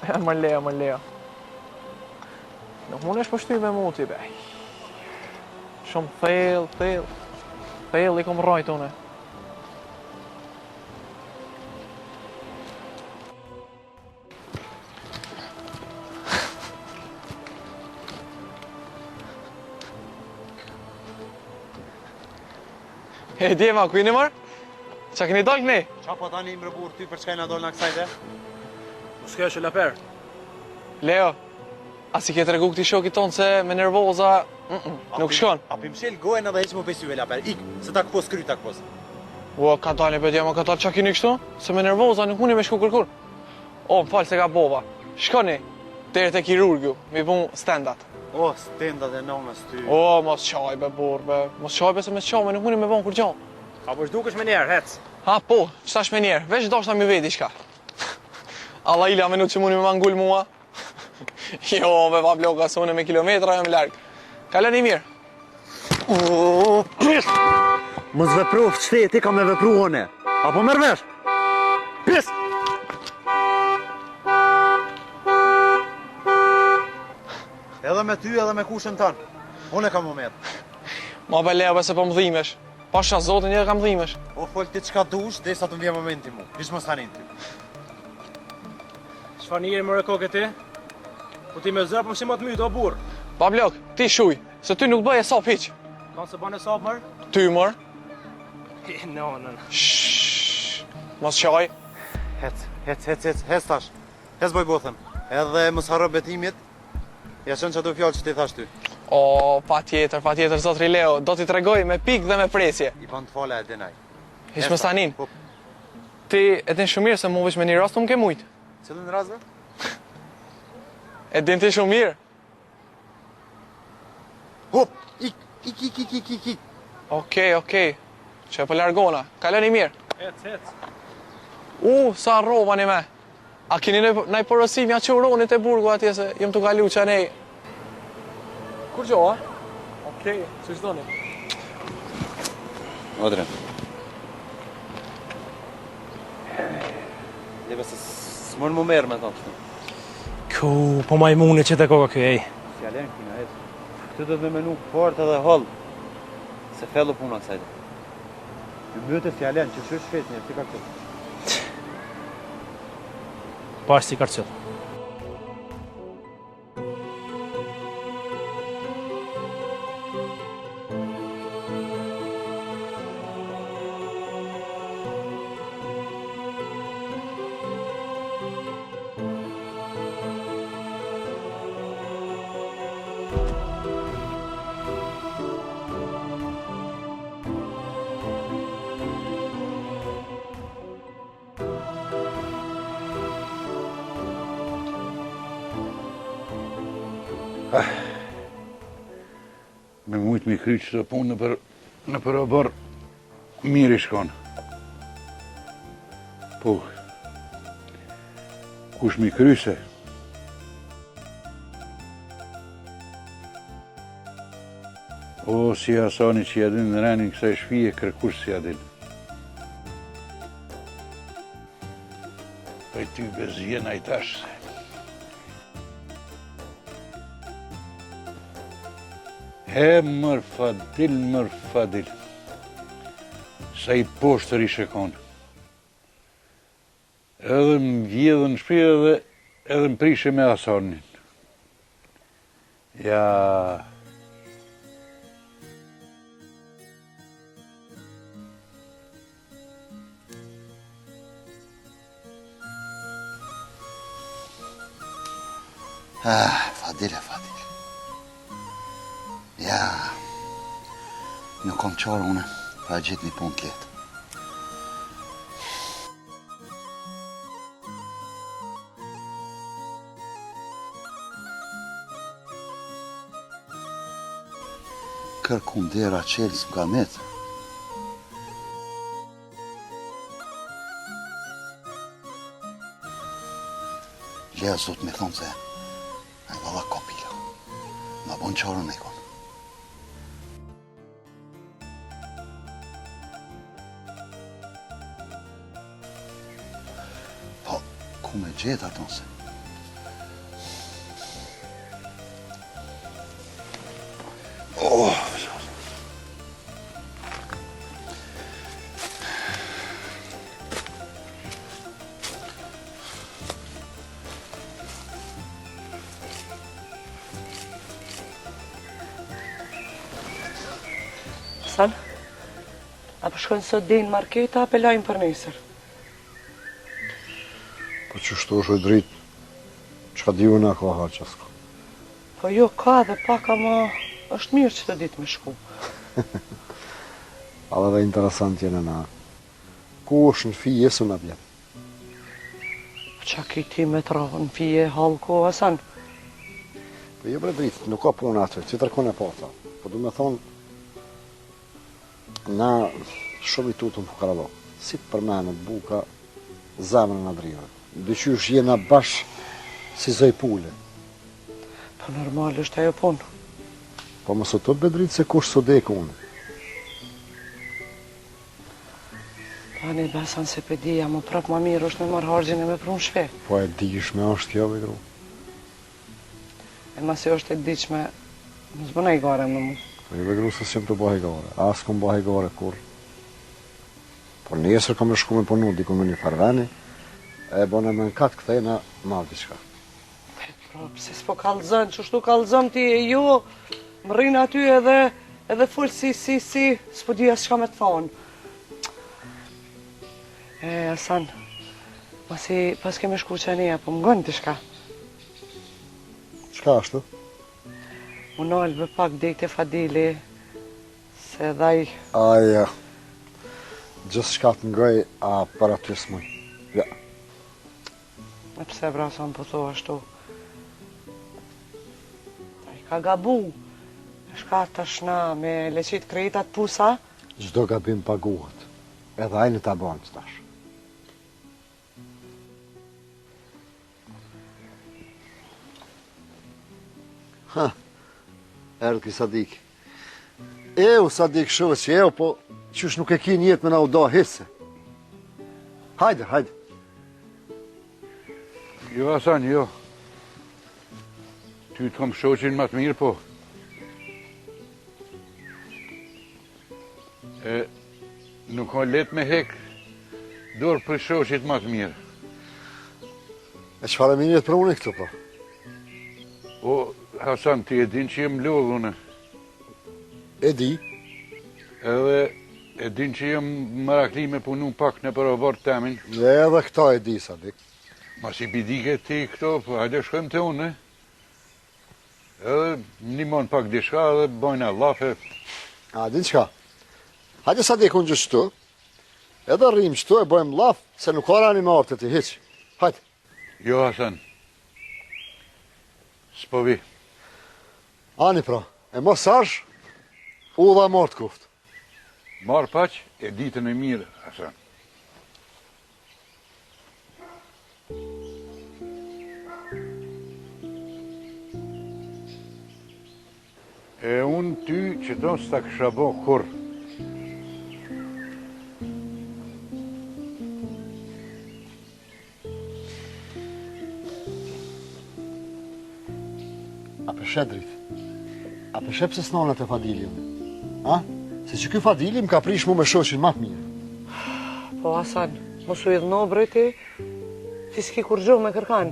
Më leja. Nuk mund është pështy me muti, be. Shumë thell. Thell i kom rajt une. E djema, ku jeni mërë? Qa keni dojnë këni? Qa po tani më rëbur ty për çka na dojnë në kësajte? Mos kjo është laper. Leo, a si ke tregu këti shokit tonë se me nervoza, nuk shkon. A pim shel gojen edhe heq më pesyve laper. Ik, se ta këpos kry ta këpos. Ua, ka dalë për djema, ka dalë qa kini kështu? Se me nervoza nuk mundi me shku kërkur. O, më falë se ka bova. Shkoni, deri te kirurgu, mi pun standat. O, stendat e nonës ty. O, mos qaj be burë be. Mos qaj be se me qaj me nuk mundi me bon kur gjo. A po shdukesh me njerë, hec. Ha, po, qëtash me njerë, veç dashna mi vedi shka. Allah ila minut që mundi me mangull mua. Jo, be va bloka, se une me kilometra jam larg. Kaleni mirë. Mos vepru qëti, ti ka me vepru one. Apo merr vesh? Pis! Edhe me ty, edhe me kushën tanë. Unë e kam më merë. Ma be Leo, be se po më dhimesh. Pasha zotin një kam dhimesh. O, fol ti qka dush, dhe sa të më vje momenti mu. Vish mos tanin ty. Çfarë njeri më reko këti? Po ti me zërë, po më si më të mytë, o burë. Ba blok, ti shuj, se ty nuk bëje sap hiq. Kanë se banë e sapë mërë? Ty mër. Nonën. Shhh, mos qaj. Hec tash. Hec boj bothëm. Edhe mos harro betimit. Ja shën që du fjallë që ti thash ty. O, pa tjetër, zotri Leo, do t'i tregoj me pik dhe me presje. I pan të fala e denaj. Hiq më stanin. Ti e din shumë mirë se mu veç me një rast më ke mujtë. Cëllën razve? E din ti shumë mirë. Hop, ik. Okej. Që po largona, kaleni mirë. Hec. Sa rrova një me. A keni nëj porosim ja që uronit e burgu atje se jem të kalu që nej. Kur gjo, a? Okej, që shdoni? Odre. Leve se s'mon më merë me thonë. Ku, po majmune që të koka kjo, ej. Fjalen kina, et. Këtë do të me menu fort edhe hall. Se fellu puna kësajde. Në mëtë fjalen që shë shfet një, si ka këtë. Pash si karqëllë. Me mujtë mi kry që të punë në për o bërë mirë i shkonë. Po, kush mi kryse? O, si asani që jadin në renin kësa i shpije, kërkush si jadin. Pa i ty bezjena i tash. He, mër fadil. Sa i poshtër i shekon. Edhe më vjedhe në shpi edhe më prishe me asanin. Ja... Fadil. Ja, nuk kom qarë une, pa gjithë një punë të letë. Kërkun dera qelës më ka metë. Leja zot me thonë se e valla kopila. Ma bon qarën e konë. Ku me gjithë ato se Hasan, apo shkojnë sot din marketa, apo lajmë për nesër? Po që shtu është e dritë, që ka diju në ka haqë s'ka. Po jo, ka dhe pak, ama është mirë që të ditë me shku. A dhe interesant jene na. Ku është në fije së në bjetë? Po që ki ti me të rohë në fije halë ko, Hasan? Po jo bre dritë, nuk ka punë atë, që tërkon e pata. Po du me thonë, na shumë i tutëm fukarallo. Si të përmenë buka zemrën në drive. Dëqysh jena bashkë si zoj pule. Po normal është ajo punë. Po më sot të bedritë se kush sot dekë unë. Tani besan se pedia, më prapë ma mirë është me marë hargjën e me prunë shpe. Po e dishme është kjo, vegru. E masi është e diqme, më zbëna i gare më mu. Po i vegru se s'jem të bëhe gare. Asë kom bëhe gare kur. Por nesër kom e shku me punu, dikun me një farveni, e bëne me në katë këthejna ma diçka. Prapë, se s'po kalëzën, që shtu kalëzëm ti e jo, më rinë aty edhe full si, s'po di as shka me të thonë. E, Hasan, masi pas kemi shku qenia, po më gënë të shka. Qka është? Më nalë bë pak dikte Fadili, se dhaj... Aja, gjithë shka të ngoj, a për aty s'muj. Ja. E pse brasa më pëtho ashtu? A i ka gabu, e shka të shna me leqit krejtat pusa, Gjdo gabim paguhet, edhe ajnë të abonë që tash. Ha, erdhë ki Sadik. Sadik shove që po qysh nuk e ki njetë me na u da hisse. Hajde, hajde. Jo, Hasan, jo. Ty të kom shoqin më të mirë, po. Nuk ka let me hek dorë për shoqit më të mirë. E qëfar e minjet për unë këtu, po? O, Hasan, ti e din që jem lodhë une. E di. Edhe e din që jem marakli me punu pak në për temin. Dhe edhe këta e di, Sadik. Ma si bidike ti këto, po hajde shkojmë të unë, Edhe nimon pak dishka edhe bojna lafe. A, din qka? Hajde Sadik unë gjështu, edhe rrim qëtu e bojmë laf, se nuk ka rani me artë ti, hiq. Hajde. Jo, Hasan. S'po vi. Ani pra, e mos ash, u dha martë kuft. Marë paq e ditën e mirë, Hasan. E unë ty që tonë s'ta kësha bo kur. A përshet drit? A përshet pëse s'nonët e Fadili unë? A? Se që ky Fadili më ka prish mu me shoqin ma të mirë. Po Hasan, mos u idhno breti, ti s'ki kur gjohë me kërkan.